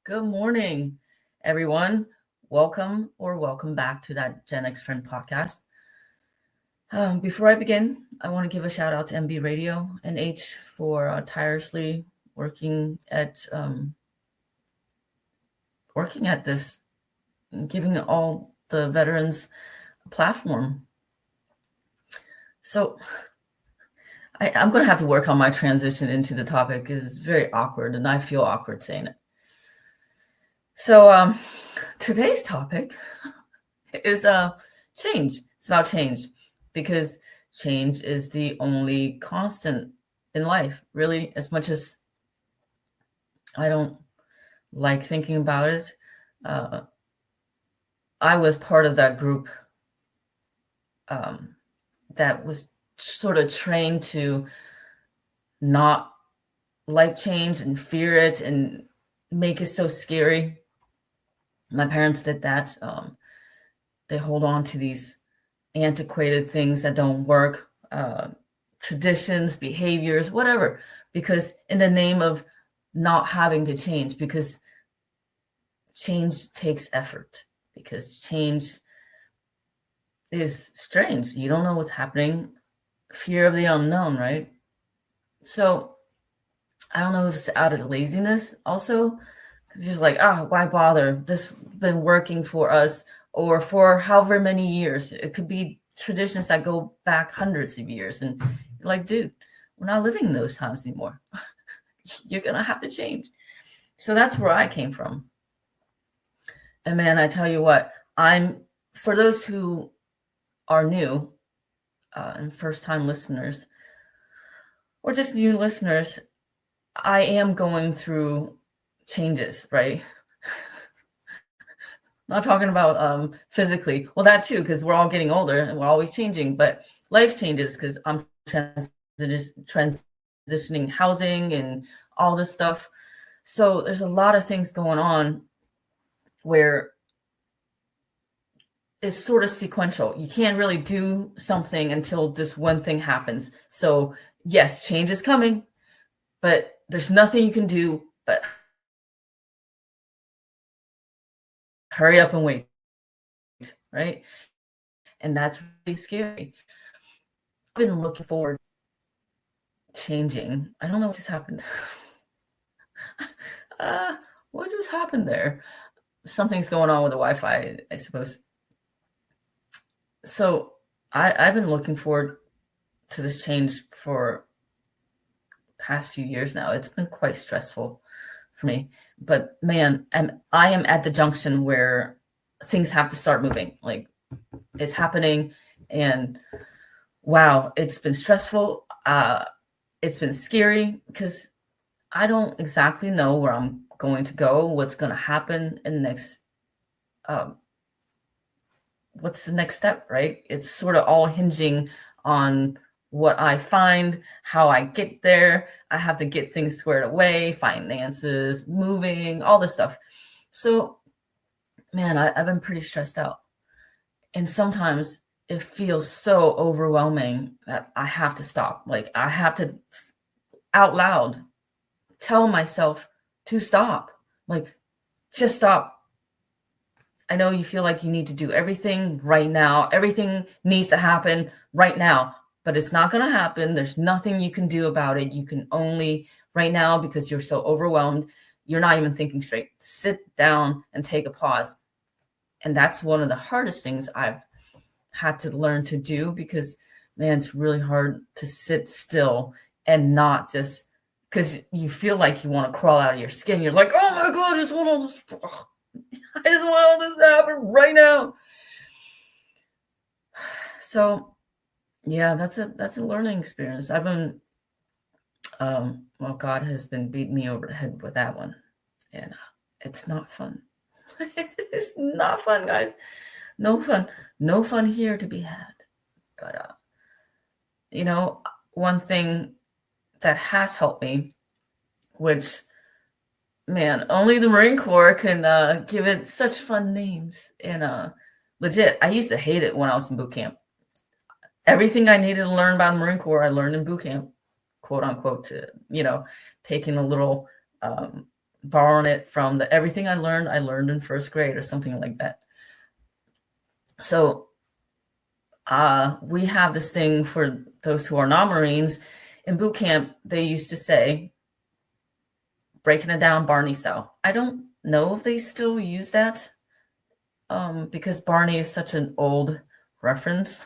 Good morning, everyone. Welcome back to that Gen X Friend podcast. Before I begin, I want to give a shout out to MB Radio and H for tirelessly working at this, and giving all the veterans a platform. So I'm going to have to work on my transition into the topic because it's very awkward, and I feel awkward saying it. So today's topic is change. It's about change because change is the only constant in life, really. As much as I don't like thinking about it, I was part of that group that was sort of trained to not like change and fear it and make it so scary. My parents did that. They hold on to these antiquated things that don't work, traditions, behaviors, whatever, because in the name of not having to change, because change takes effort, because change is strange. You don't know what's happening. Fear of the unknown, right? So I don't know if it's out of laziness also, because you're just like, why bother? This been working for us or for however many years. It could be traditions that go back hundreds of years. And you're like, dude, we're not living in those times anymore. You're going to have to change. So that's where I came from. And man, I tell you what, for those who are new and first-time listeners, or just new listeners, I am going through changes, right? Not talking about physically. Well, that too, because we're all getting older and we're always changing. But life changes because I'm transitioning housing and all this stuff. So there's a lot of things going on where it's sort of sequential. You can't really do something until this one thing happens. So yes, change is coming, but there's nothing you can do but hurry up and wait, right? And that's really scary. I've been looking forward to changing. I don't know what just happened. What just happened there? Something's going on with the Wi-Fi, I suppose. So I've been looking forward to this change for the past few years now. It's been quite stressful for me. But man, I am at the junction where things have to start moving. Like, it's happening, and wow, it's been stressful. It's been scary because I don't exactly know where I'm going to go, what's going to happen in the next, what's the next step, right? It's sort of all hinging on what I find, how I get there. I have to get things squared away, finances, moving, all this stuff. So, man, I've been pretty stressed out. And sometimes it feels so overwhelming that I have to stop. Like, I have to out loud tell myself to stop. Like, just stop. I know you feel like you need to do everything right now. Everything needs to happen right now, but it's not going to happen. There's nothing you can do about it. You can only right now, because you're so overwhelmed, you're not even thinking straight. Sit down and take a pause. And that's one of the hardest things I've had to learn to do, because man, it's really hard to sit still and not just, because you feel like you want to crawl out of your skin. You're like, oh my God, I just want all this to happen right now. So yeah, that's a learning experience. I've been, well, God has been beating me over the head with that one, and it's not fun. It's not fun, guys. No fun here to be had. But one thing that has helped me, which, man, only the Marine Corps can give it such fun names. And legit, I used to hate it when I was in boot camp. Everything I needed to learn about the Marine Corps, I learned in boot camp, quote unquote, to, taking a little borrowing it from everything I learned in first grade or something like that. So we have this thing for those who are not Marines. In boot camp, they used to say, breaking it down Barney style. I don't know if they still use that because Barney is such an old reference.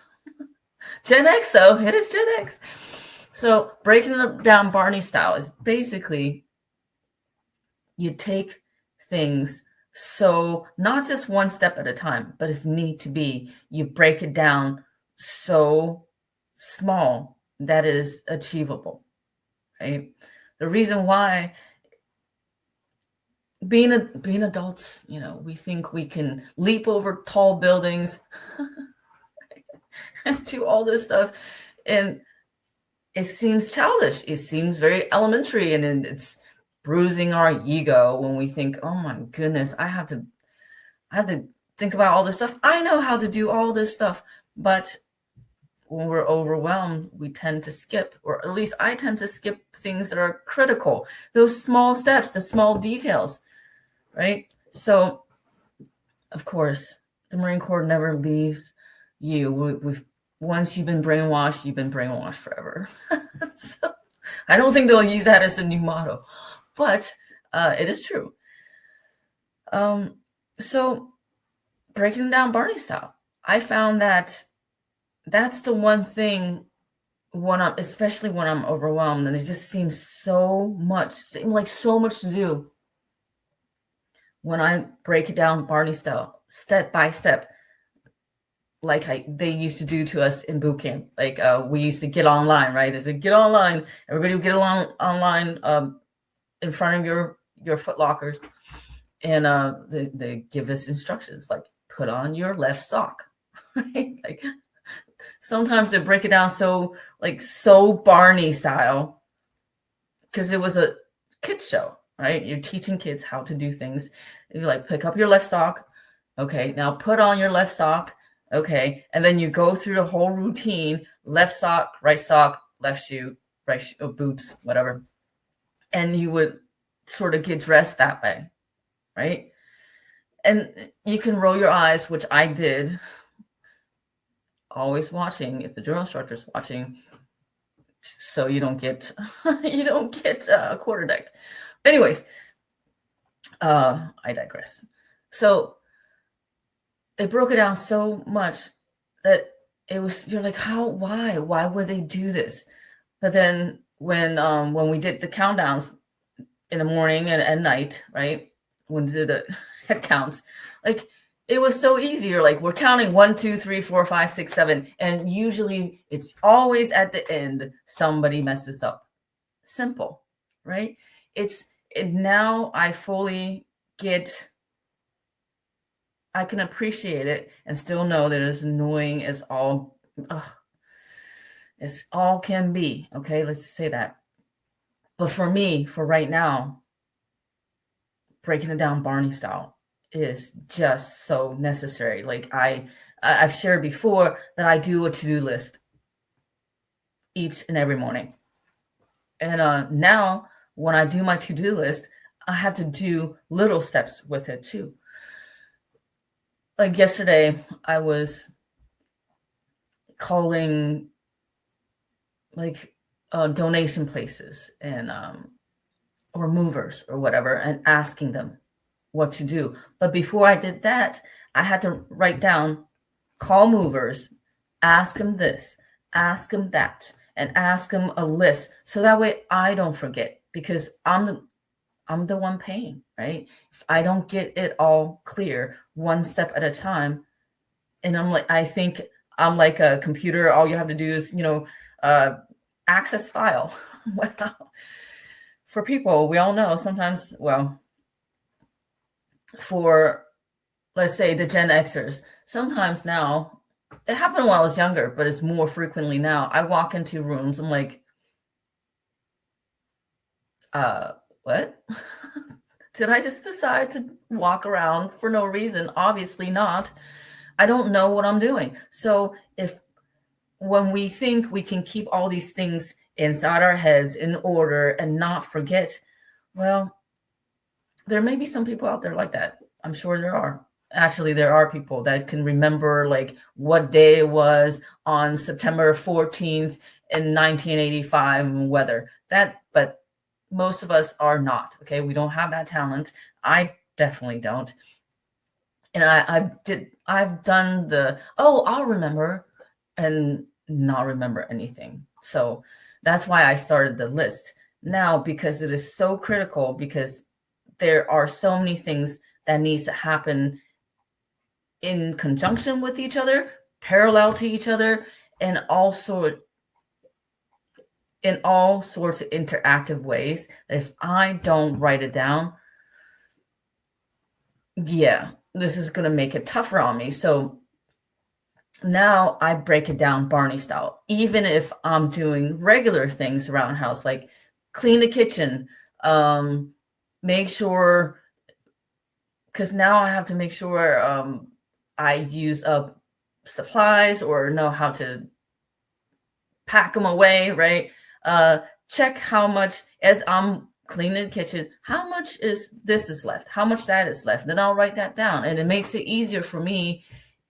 Gen X, though, it is Gen X. So breaking it down Barney style is basically you take things, so not just one step at a time, but if need to be, you break it down so small that is achievable, right? The reason why being adults, we think we can leap over tall buildings and do all this stuff, and it seems childish. It seems very elementary, and it's bruising our ego when we think, oh my goodness, I have to think about all this stuff. I know how to do all this stuff, but when we're overwhelmed, we tend to skip, or at least I tend to skip things that are critical, those small steps, the small details, right? So, of course, the Marine Corps never leaves you. Once you've been brainwashed forever. So, I don't think they'll use that as a new motto, but it is true. So breaking down Barney style, I found that that's the one thing especially when I'm overwhelmed, and it just seems like so much to do. When I break it down Barney style, step by step, like they used to do to us in boot camp. Like we used to get online, right? There's a get online. Everybody would get online in front of your foot lockers, and they give us instructions like put on your left sock, right? Like sometimes they break it down so Barney style because it was a kids show, right? You're teaching kids how to do things. You're like, pick up your left sock. Okay, now put on your left sock. Okay, and then you go through the whole routine: left sock, left shoe, right shoe, boots, whatever. And you would sort of get dressed that way, right? And you can roll your eyes, which I did, always watching if the drill instructor's watching, so you don't get quarter decked. Anyways, I digress. So they broke it down so much that you're like, why would they do this? But then when we did the countdowns in the morning and at night, right? When we did the head counts, like it was so easy. You're like, we're counting 1, 2, 3, 4, 5, 6, 7. And usually it's always at the end, somebody messes up. Simple, right? Now I fully I can appreciate it and still know that it's annoying as all can be. Okay, let's say that. But for me, for right now, breaking it down Barney style is just so necessary. Like I've shared before that I do a to-do list each and every morning. And now when I do my to-do list, I have to do little steps with it too. Like yesterday, I was calling donation places and or movers or whatever, and asking them what to do. But before I did that, I had to write down, call movers, ask them this, ask them that, and ask them a list. So that way I don't forget, because I'm the one paying, right? If I don't get it all clear one step at a time, and I think I'm like a computer, all you have to do is, access file. Wow. For people, we all know sometimes, for, let's say, the Gen Xers, sometimes now, it happened when I was younger, but it's more frequently now. I walk into rooms, I'm like, what? Did I just decide to walk around for no reason? Obviously not. I don't know what I'm doing. So when we think we can keep all these things inside our heads in order and not forget, well, there may be some people out there like that. I'm sure there are. Actually, there are people that can remember like what day it was on September 14th in 1985 and weather. But most of us are not. Okay, we don't have that talent. I definitely don't. And I've done I'll remember and not remember anything. So that's why I started the list now, because it is so critical, because there are so many things that needs to happen in conjunction with each other, parallel to each other, and also in all sorts of interactive ways that if I don't write it down, yeah, this is going to make it tougher on me. So now I break it down Barney style, even if I'm doing regular things around the house, like clean the kitchen, make sure, because now I have to make sure I use up supplies or know how to pack them away, right? Check how much, as I'm cleaning the kitchen, how much is left, how much that is left. Then I'll write that down, and it makes it easier for me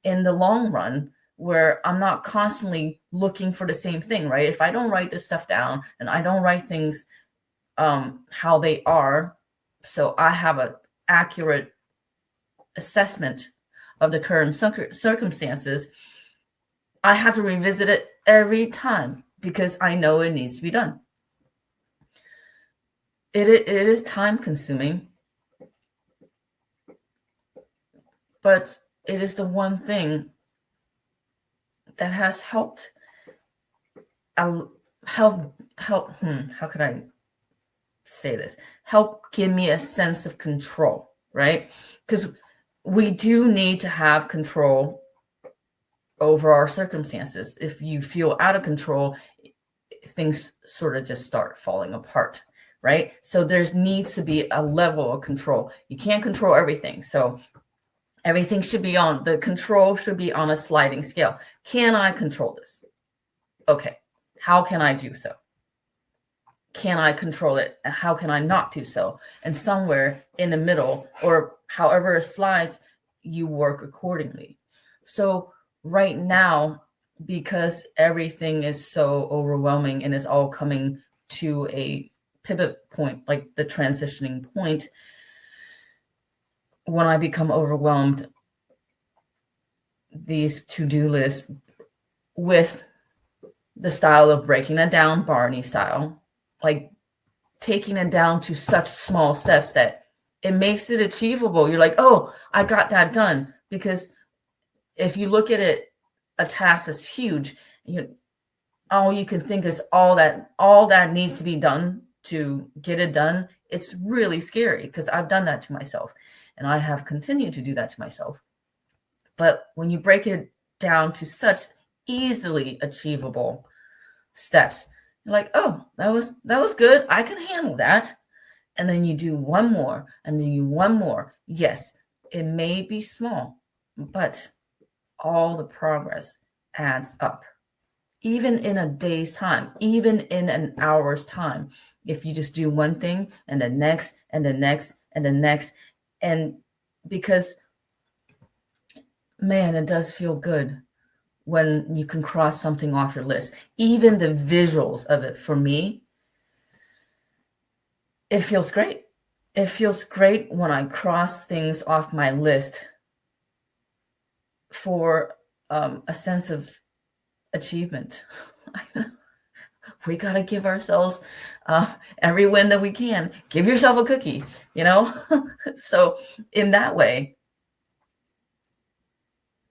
in the long run, where I'm not constantly looking for the same thing, right? If I don't write this stuff down and I don't write things how they are, so I have an accurate assessment of the current circumstances, I have to revisit it every time because I know it needs to be done. It is time consuming, but it is the one thing that has helped how could I say this? Help give me a sense of control, right? Because we do need to have control over our circumstances. If you feel out of control, things sort of just start falling apart, right? So there needs to be a level of control. You can't control everything. So everything should be on, the control should be on a sliding scale. Can I control this? Okay. How can I do so? Can I control it? And how can I not do so? And somewhere in the middle, or however it slides, you work accordingly. So right now, because everything is so overwhelming and is all coming to a pivot point, like the transitioning point, when I become overwhelmed, these to-do lists with the style of breaking it down, Barney style, like taking it down to such small steps that it makes it achievable. You're like, oh, I got that done. Because if you look at it, a task that's huge, all you can think is all that needs to be done to get it done. It's really scary, because I've done that to myself, and I have continued to do that to myself. But when you break it down to such easily achievable steps, you're like, oh, that was good. I can handle that. And then you do one more, and then you one more. Yes, it may be small, but all the progress adds up. Even in a day's time, even in an hour's time, if you just do one thing and the next and the next and the next, and because, man, it does feel good when you can cross something off your list. Even the visuals of it, for me, it feels great. It feels great when I cross things off my list for a sense of achievement. We got to give ourselves every win that we can. Give yourself a cookie, So in that way,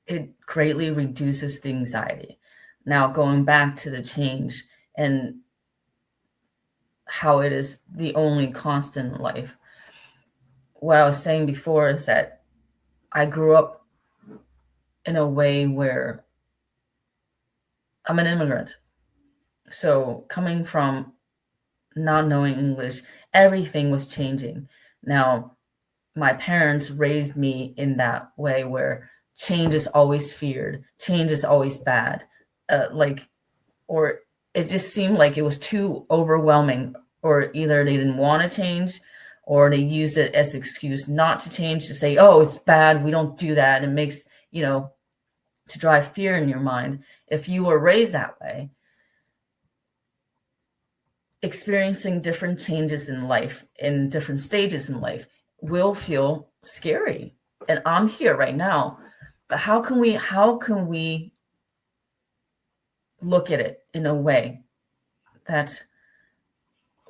it greatly reduces the anxiety. Now, going back to the change and how it is the only constant in life, what I was saying before is that I grew up in a way where I'm an immigrant. So coming from not knowing English, everything was changing. Now, my parents raised me in that way where change is always feared. Change is always bad. Or it just seemed like it was too overwhelming, or either they didn't want to change, or they use it as an excuse not to change, to say, oh, it's bad, we don't do that. It makes, to drive fear in your mind. If you were raised that way, experiencing different changes in life, in different stages in life, will feel scary. And I'm here right now, but how can we look at it in a way that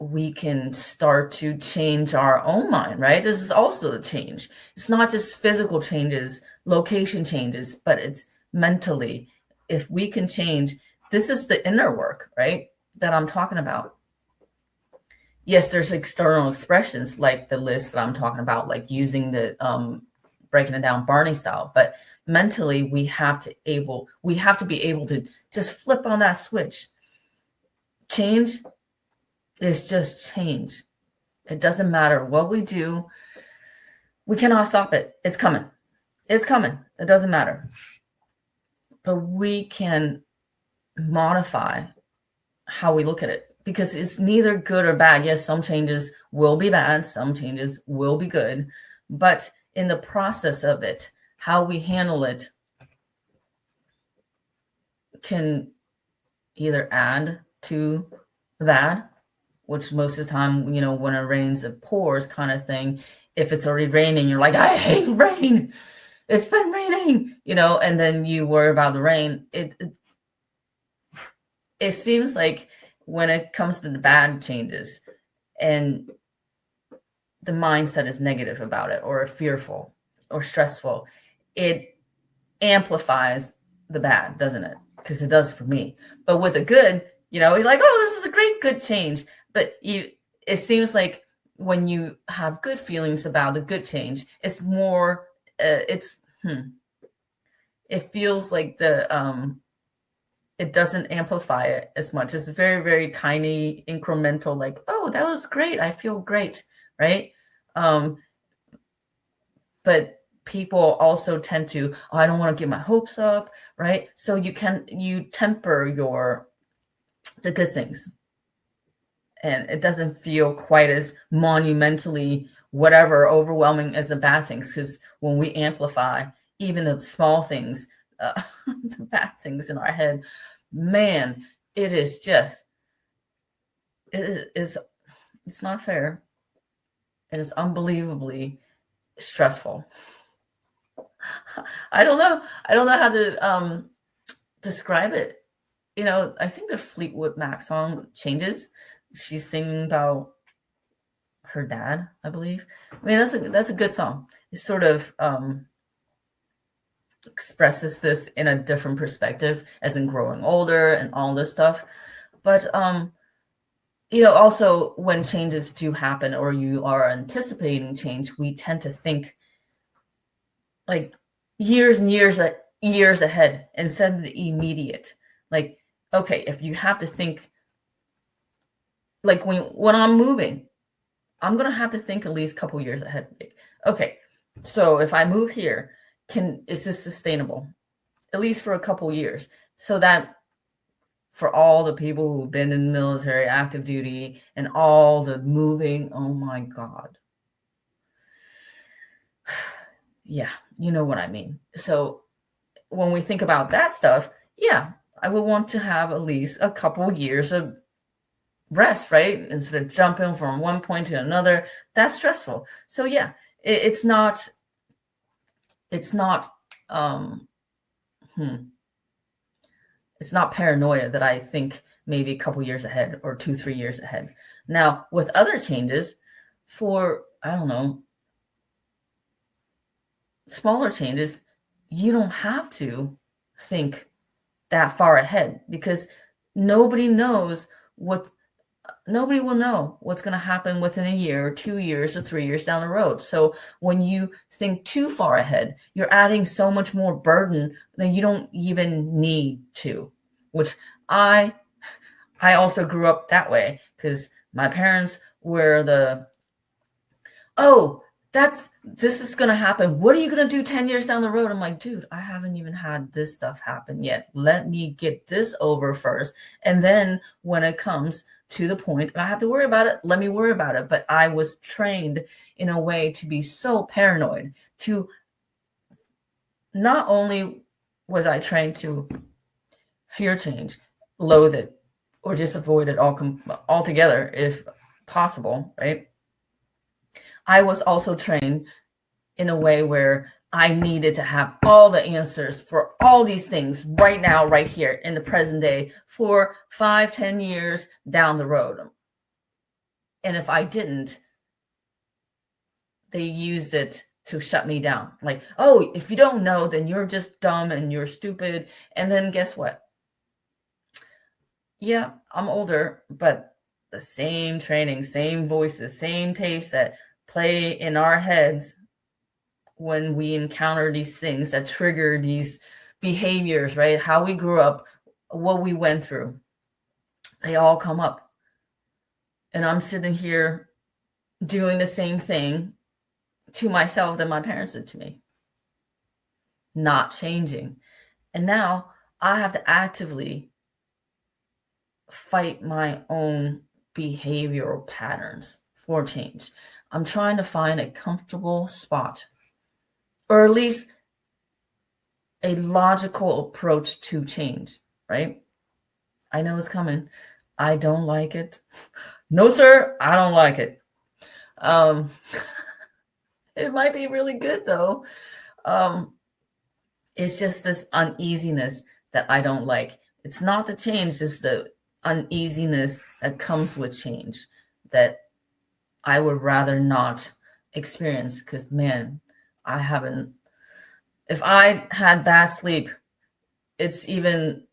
we can start to change our own mind, right? This is also a change. It's not just physical changes, location changes, but it's mentally. If we can change, this is the inner work, right, that I'm talking about. Yes, there's external expressions like the list that I'm talking about, like using the breaking it down Barney style, but mentally we have to be able to just flip on that switch. Change is just change. It doesn't matter what we do. We cannot stop it. It's coming. It's coming. It doesn't matter. But we can modify how we look at it, because it's neither good or bad. Yes, some changes will be bad. Some changes will be good. But in the process of it, how we handle it can either add to the bad, which most of the time, when it rains, it pours kind of thing. If it's already raining, you're like, I hate rain. It's been raining, and then you worry about the rain. It seems like when it comes to the bad changes and the mindset is negative about it, or fearful or stressful, it amplifies the bad, doesn't it? Because it does for me. But with the good, you're like, oh, this is a great, good change. But it seems like when you have good feelings about the good change, it's more, it feels like it doesn't amplify it as much. It's very, very tiny, incremental, like, oh, that was great. I feel great, right? But people also tend to, oh, I don't want to get my hopes up, right? So you temper the good things. And it doesn't feel quite as monumentally overwhelming as the bad things. Because when we amplify even the small things, the bad things in our head, man, it's not fair. And it's unbelievably stressful. I don't know how to describe it. I think the Fleetwood Mac song Changes, she's singing about her dad, I believe. I mean, that's a good song. It sort of expresses this in a different perspective, as in growing older and all this stuff. But also when changes do happen, or you are anticipating change, we tend to think like years and years ahead instead of the immediate. Like, okay, if you have to think, like when I'm moving, I'm going to have to think at least a couple years ahead. Okay, so if I move here, is this sustainable? At least for a couple years. So that for all the people who've been in the military, active duty, and all the moving, oh my God. Yeah, you know what I mean. So when we think about that stuff, yeah, I would want to have at least a couple years of rest, right? Instead of jumping from one point to another. That's stressful. So yeah, it's not it's not paranoia that I think maybe a couple years ahead, or 2-3 years ahead. Now, with other changes, for, I don't know, smaller changes, you don't have to think that far ahead, because nobody will know what's going to happen within a year or 2 years or 3 years down the road. So when you think too far ahead, you're adding so much more burden that you don't even need to, which I also grew up that way, because my parents were this is going to happen. What are you going to do 10 years down the road? I'm like, dude, I haven't even had this stuff happen yet. Let me get this over first. And then when it comes to the point and I have to worry about it, let me worry about it. But I was trained in a way to be so paranoid. To not only was I trained to fear change, loathe it, or just avoid it altogether if possible, right? I was also trained in a way where I needed to have all the answers for all these things right now, right here in the present day for 5-10 years down the road. And if I didn't, they used it to shut me down. Like, oh, if you don't know, then you're just dumb and you're stupid. And then guess what? Yeah, I'm older, but the same training, same voices, same tapes that play in our heads when we encounter these things that trigger these behaviors, right? How we grew up, what we went through, they all come up. And I'm sitting here doing the same thing to myself that my parents did to me, not changing. And now I have to actively fight my own behavioral patterns for change. I'm trying to find a comfortable spot, or at least a logical approach to change, right? I know it's coming. I don't like it. No, sir, I don't like it. It might be really good, though. It's just this uneasiness that I don't like. It's not the change, it's the uneasiness that comes with change that I would rather not experience. Because, man, I haven't. If I had bad sleep, it's even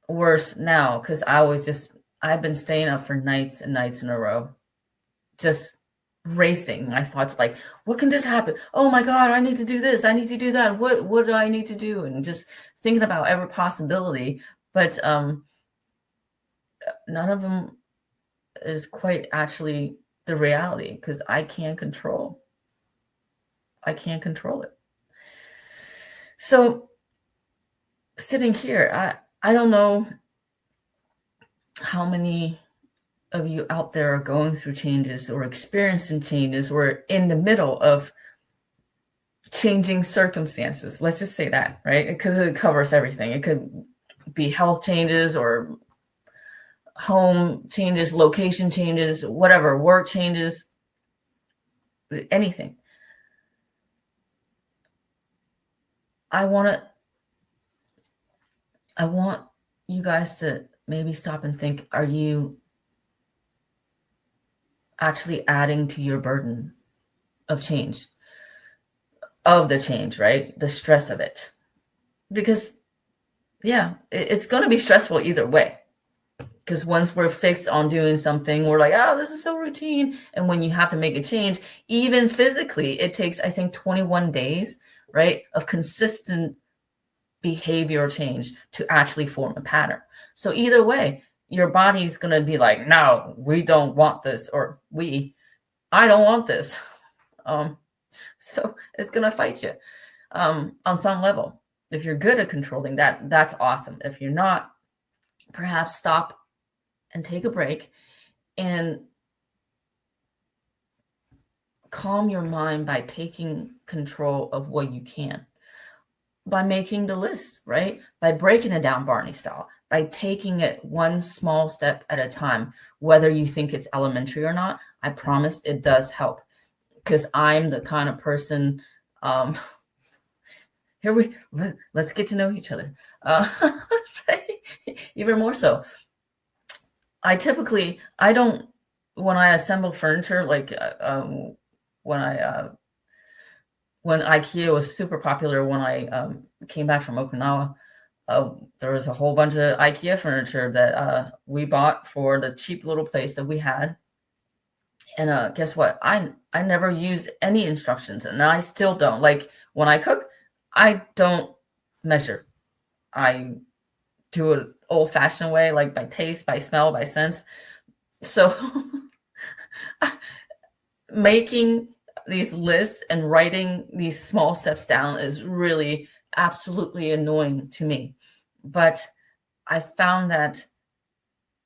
worse now because I've been staying up for nights and nights in a row, just racing my thoughts like, what can this happen? Oh my God, I need to do this. I need to do that. What do I need to do? And just thinking about every possibility. But none of them is quite actually the reality because I can't control it. So sitting here, I don't know how many of you out there are going through changes or experiencing changes or in the middle of changing circumstances. Let's just say that, right? Because it covers everything. It could be health changes or home changes, location changes, whatever, work changes, anything. I want you guys to maybe stop and think, are you actually adding to your burden of change, of the change, right? The stress of it. Because, yeah, it's going to be stressful either way. Because once we're fixed on doing something, we're like, oh, this is so routine. And when you have to make a change, even physically, it takes, I think, 21 days, right, of consistent behavioral change to actually form a pattern. So either way, your body's going to be like, no, we don't want this, or I don't want this. So it's going to fight you on some level. If you're good at controlling that, that's awesome. If you're not, perhaps stop and take a break and calm your mind by taking control of what you can. By making the list, right? By breaking it down Barney style, by taking it one small step at a time, whether you think it's elementary or not. I promise it does help because I'm the kind of person, let's get to know each other. Right? Even more so. I don't, when I assemble furniture, like when IKEA was super popular, when I came back from Okinawa, there was a whole bunch of IKEA furniture that we bought for the cheap little place that we had. And guess what? I never used any instructions, and I still don't. Like when I cook, I don't measure. I do it old-fashioned way, like by taste, by smell, by sense. So making these lists and writing these small steps down is really absolutely annoying to me. But I found that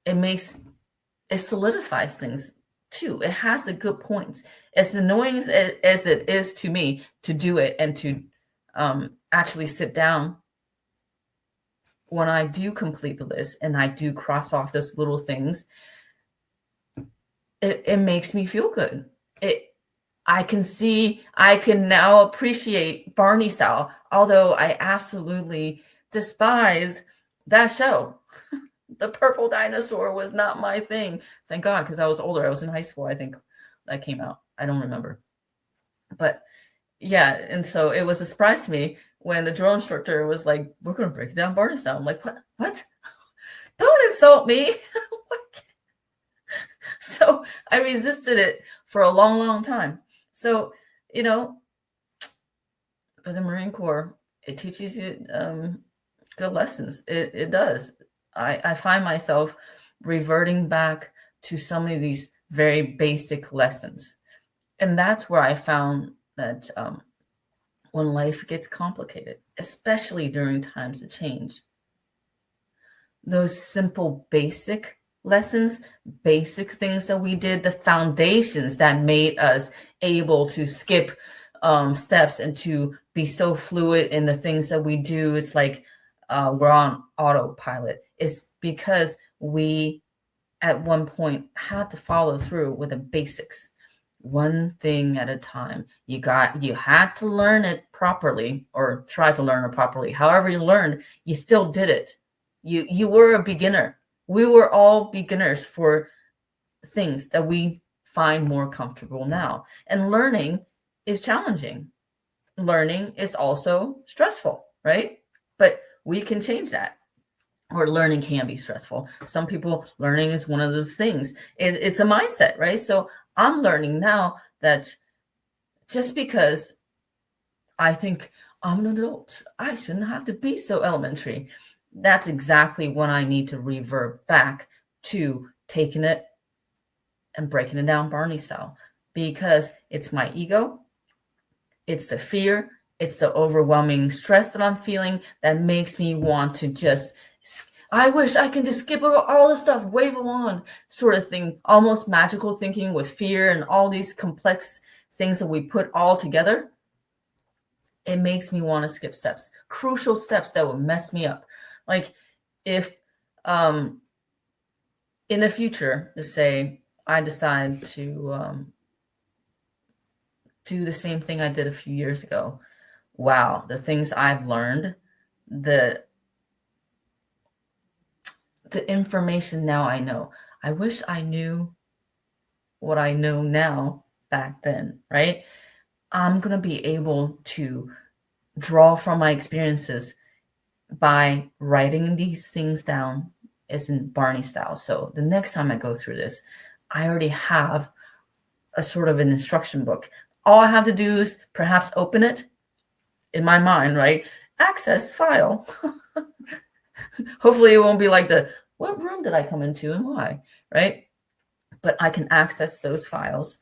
it solidifies things too. It has the good points. As annoying as it is to me to do it and to actually sit down, when I do complete the list and I do cross off those little things, it makes me feel good. I can now appreciate Barney Style, although I absolutely despise that show. The purple dinosaur was not my thing. Thank God, because I was older. I was in high school, I think, that came out. I don't remember. But yeah, and so it was a surprise to me when the drill instructor was like, we're going to break it down Barney Style. I'm like, what? Don't insult me. So I resisted it for a long, long time. So, for the Marine Corps, it teaches you good lessons. It does. I find myself reverting back to some of these very basic lessons. And that's where I found that when life gets complicated, especially during times of change, those simple basic lessons, basic things that we did, the foundations that made us able to skip steps and to be so fluid in the things that we do. It's like we're on autopilot. It's because we at one point had to follow through with the basics, one thing at a time. You had to learn it properly, or try to learn it properly. However you learned, you still did it. You were a beginner. We were all beginners for things that we find more comfortable now. And learning is challenging. Learning is also stressful, right? But we can change that. Or learning can be stressful. Some people, learning is one of those things. It's a mindset, right? So I'm learning now that just because I think I'm an adult, I shouldn't have to be so elementary. That's exactly when I need to revert back to taking it and breaking it down Barney style, because it's my ego, it's the fear, it's the overwhelming stress that I'm feeling that makes me want to just, I wish I can just skip over all this stuff, wave a wand sort of thing, almost magical thinking with fear and all these complex things that we put all together. It makes me want to skip steps, crucial steps that would mess me up. Like if in the future, to say I decide to do the same thing I did a few years ago. Wow, the things I've learned, the information now I know. I wish I knew what I know now back then, right? I'm going to be able to draw from my experiences by writing these things down as in Barney style. So the next time I go through this, I already have a sort of an instruction book. All I have to do is perhaps open it in my mind, right? Access file. Hopefully it won't be like what room did I come into and why, right? But I can access those files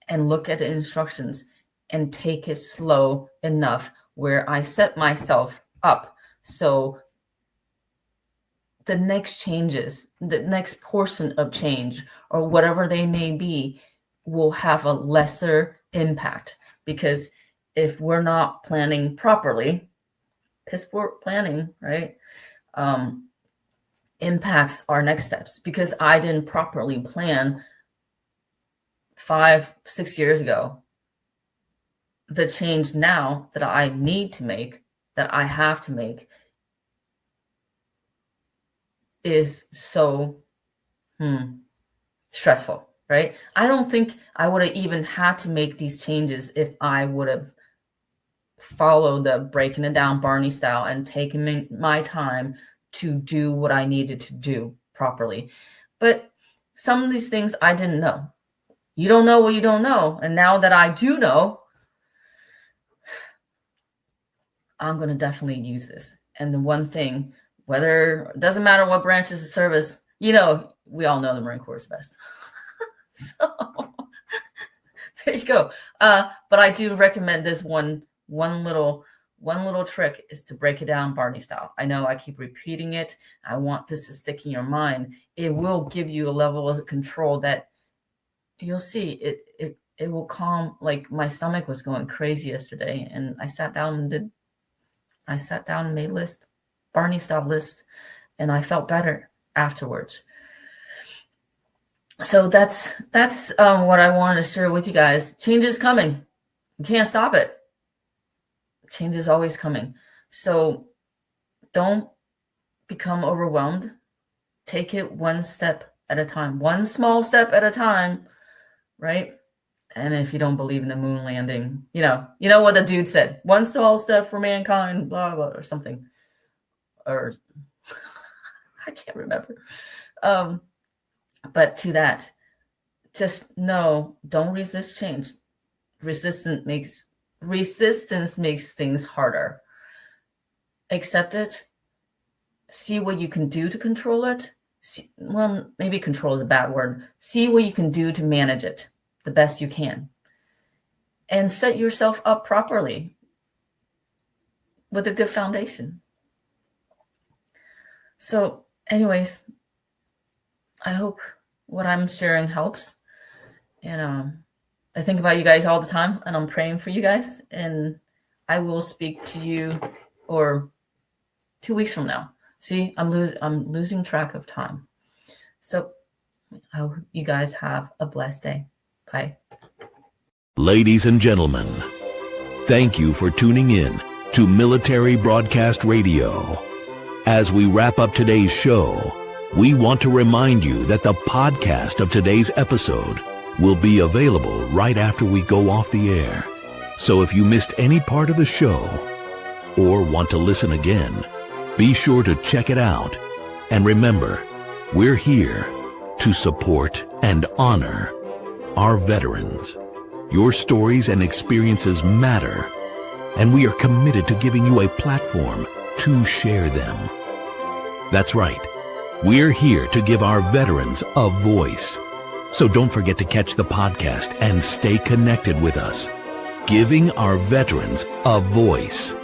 and look at the instructions and take it slow enough where I set myself up so the next changes, the next portion of change or whatever they may be will have a lesser impact. Because if we're not planning properly, piss poor planning, right? Impacts our next steps, because I didn't properly plan 5-6 years ago. The change now that I need to make, that I have to make, is so stressful, right? I don't think I would have even had to make these changes if I would have followed the breaking it down Barney style and taken my time to do what I needed to do properly. But some of these things I didn't know. You don't know what you don't know. And now that I do know, I'm going to definitely use this. And the one thing, whether it doesn't matter what branches of service, we all know the Marine Corps is best. So There you go. But I do recommend this one little trick is to break it down Barney style. I know I keep repeating it. I want this to stick in your mind. It will give you a level of control that you'll see. It will calm. Like my stomach was going crazy yesterday, and I sat down and made a list, Barney style list, and I felt better afterwards. So that's what I wanted to share with you guys. Change is coming. You can't stop it. Change is always coming. So don't become overwhelmed. Take it one step at a time, one small step at a time, right? And if you don't believe in the moon landing, you know what the dude said, one small step for mankind, blah, blah, or something. Or I can't remember. But to that, just know, don't resist change. Resistance makes things harder. Accept it. See what you can do to control it. Well, maybe control is a bad word. See what you can do to manage it the best you can. And set yourself up properly with a good foundation. So, anyways, I hope what I'm sharing helps. And I think about you guys all the time, and I'm praying for you guys. And I will speak to you or 2 weeks from now. See, I'm losing track of time. So I hope you guys have a blessed day. Bye. Ladies and gentlemen, thank you for tuning in to Military Broadcast Radio. As we wrap up today's show, we want to remind you that the podcast of today's episode will be available right after we go off the air. So if you missed any part of the show or want to listen again, be sure to check it out. And remember, we're here to support and honor our veterans. Your stories and experiences matter, and we are committed to giving you a platform to share them. That's right. We're here to give our veterans a voice. So don't forget to catch the podcast and stay connected with us. Giving our veterans a voice.